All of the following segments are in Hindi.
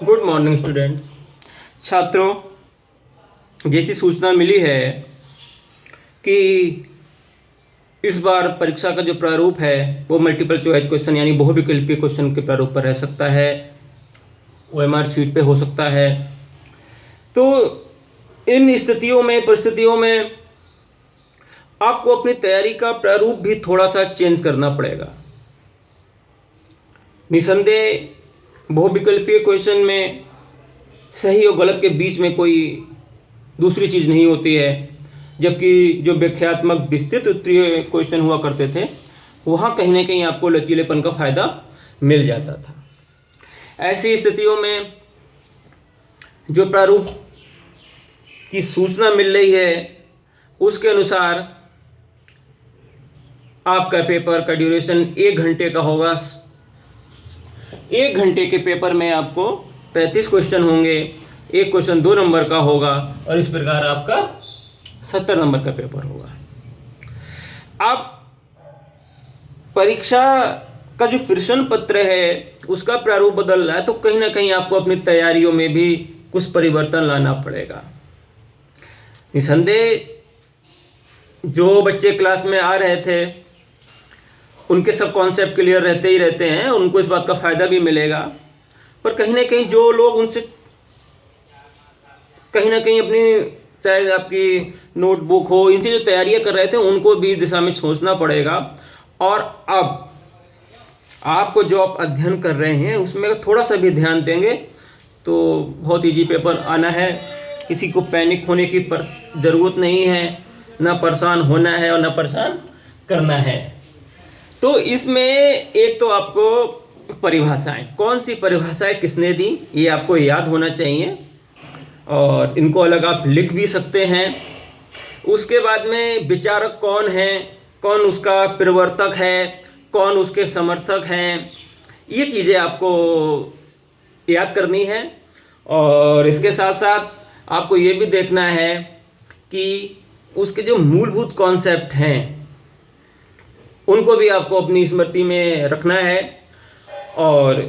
Good morning students. छात्रों, जैसी सूचना मिली है कि इस बार परीक्षा का जो प्रारूप है वो मल्टीपल चॉइस क्वेश्चन यानी बहुविकल्पीय क्वेश्चन के प्रारूप पर रह सकता है, ओएमआर शीट पे हो सकता है। तो इन परिस्थितियों में आपको अपनी तैयारी का प्रारूप भी थोड़ा सा चेंज करना पड़ेगा। निसंदेह बहुविकल्पीय क्वेश्चन में सही और गलत के बीच में कोई दूसरी चीज़ नहीं होती है, जबकि जो व्याख्यात्मक विस्तृत उत्तरीय क्वेश्चन हुआ करते थे वहाँ कहीं ना कहीं आपको लचीलेपन का फ़ायदा मिल जाता था। ऐसी स्थितियों में जो प्रारूप की सूचना मिल रही है उसके अनुसार आपका पेपर का ड्यूरेशन 1 घंटे का होगा। 1 घंटे के पेपर में आपको 35 क्वेश्चन होंगे, एक क्वेश्चन 2 नंबर का होगा और इस प्रकार आपका 70 नंबर का पेपर होगा। आप परीक्षा का जो प्रश्न पत्र है उसका प्रारूप बदल रहा है तो कहीं ना कहीं आपको अपनी तैयारियों में भी कुछ परिवर्तन लाना पड़ेगा। निसंदेह जो बच्चे क्लास में आ रहे थे उनके सब कॉन्सेप्ट क्लियर रहते ही रहते हैं, उनको इस बात का फ़ायदा भी मिलेगा। पर कहीं ना कहीं जो लोग उनसे कहीं ना कहीं अपनी चाहे आपकी नोटबुक हो, इनसे जो तैयारियां कर रहे थे उनको भी दिशा में सोचना पड़ेगा। और अब आपको जो आप अध्ययन कर रहे हैं उसमें थोड़ा सा भी ध्यान देंगे तो बहुत ईजी पेपर आना है। किसी को पैनिक होने की ज़रूरत नहीं है, ना परेशान होना है और ना परेशान करना है। तो इसमें एक तो आपको परिभाषाएं, कौन सी परिभाषाएं किसने दी ये आपको याद होना चाहिए और इनको अलग आप लिख भी सकते हैं। उसके बाद में विचारक कौन है, कौन उसका प्रवर्तक है, कौन उसके समर्थक हैं, ये चीज़ें आपको याद करनी है। और इसके साथ साथ आपको ये भी देखना है कि उसके जो मूलभूत कॉन्सेप्ट हैं उनको भी आपको अपनी स्मृति में रखना है। और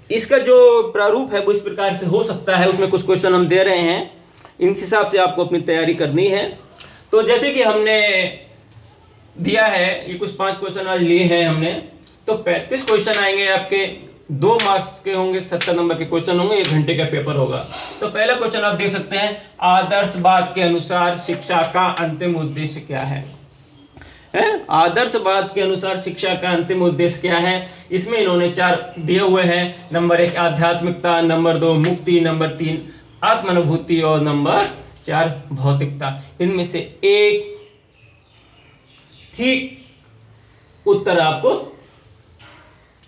इसका जो प्रारूप है वो इस प्रकार से हो सकता है, उसमें कुछ क्वेश्चन हम दे रहे हैं, इन हिसाब से आपको अपनी तैयारी करनी है। तो जैसे कि हमने दिया है, ये कुछ 5 क्वेश्चन आज लिए हैं हमने, तो 35 क्वेश्चन आएंगे आपके, 2 मार्क्स के होंगे, 70 नंबर के क्वेश्चन होंगे, 1 घंटे का पेपर होगा। तो पहला क्वेश्चन आप देख सकते हैं, आदर्शवाद के अनुसार शिक्षा का अंतिम उद्देश्य क्या है? आदर्शवाद के अनुसार शिक्षा का अंतिम उद्देश्य क्या है? इसमें इन्होंने 4 दिए हुए हैं। नंबर 1 आध्यात्मिकता, नंबर 2 मुक्ति, नंबर 3 आत्मानुभूति और नंबर 4 भौतिकता। इनमें से एक ठीक उत्तर आपको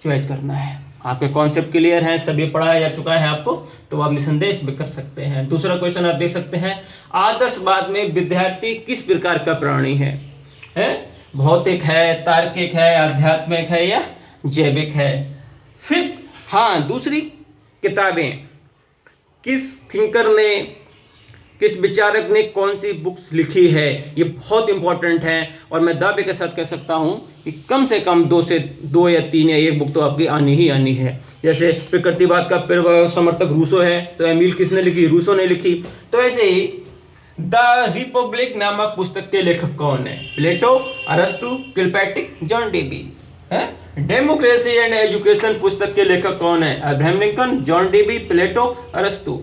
चॉइस करना है। आपके कॉन्सेप्ट क्लियर है, सभी पढ़ाया जा चुका है आपको, तो आप निसंदेह इस पे कर सकते हैं। दूसरा क्वेश्चन आप देख सकते हैं, आदर्शवाद में विद्यार्थी किस प्रकार का प्राणी है? भौतिक है, तार्किक है, आध्यात्मिक है या जैविक है? फिर हाँ, दूसरी किताबें किस थिंकर ने, किस विचारक ने कौन सी बुक्स लिखी है, ये बहुत इंपॉर्टेंट है। और मैं दावे के साथ कह सकता हूँ कि कम से कम 2 या 3 या 1 बुक तो आपकी आनी ही आनी है। जैसे प्रकृतिवाद का समर्थक रूसो है, तो एमिल किसने लिखी? रूसो ने लिखी। तो ऐसे ही द रिपब्लिक नामक पुस्तक के लेखक कौन है? प्लेटो, अरस्तु, Kilpatrick, John Dewey. Democracy and education पुस्तक के लेखक कौन है? Abraham Lincoln, John Dewey, Plato, अरस्तु।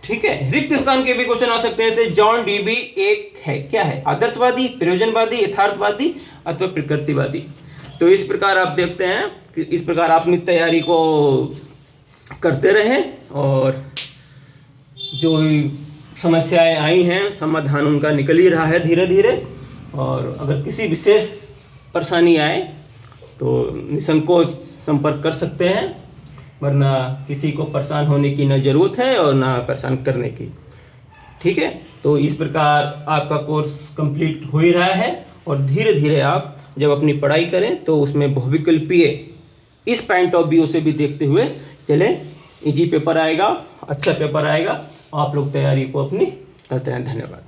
ठीक है, रिक्त स्थान के भी क्वेश्चन आ सकते हैं। जैसे जॉन डेबी एक है, क्या है? आदर्शवादी, प्रयोजनवादी, यथार्थवादी अथवा प्रकृतिवादी। तो इस प्रकार आप देखते हैं कि इस प्रकार आप अपनी तैयारी को करते रहें और जो समस्याएं आई हैं समाधान उनका निकल ही रहा है धीरे धीरे। और अगर किसी विशेष परेशानी आए तो निसंकोच संपर्क कर सकते हैं, वरना किसी को परेशान होने की ना ज़रूरत है और ना परेशान करने की। ठीक है, तो इस प्रकार आपका कोर्स कंप्लीट हो ही रहा है और धीरे धीरे आप जब अपनी पढ़ाई करें तो उसमें बहुविकल्पीय इस पॉइंट ऑफ व्यू से भी देखते हुए चले। इजी पेपर आएगा, अच्छा पेपर आएगा। आप लोग तैयारी को अपनी करते हैं। धन्यवाद।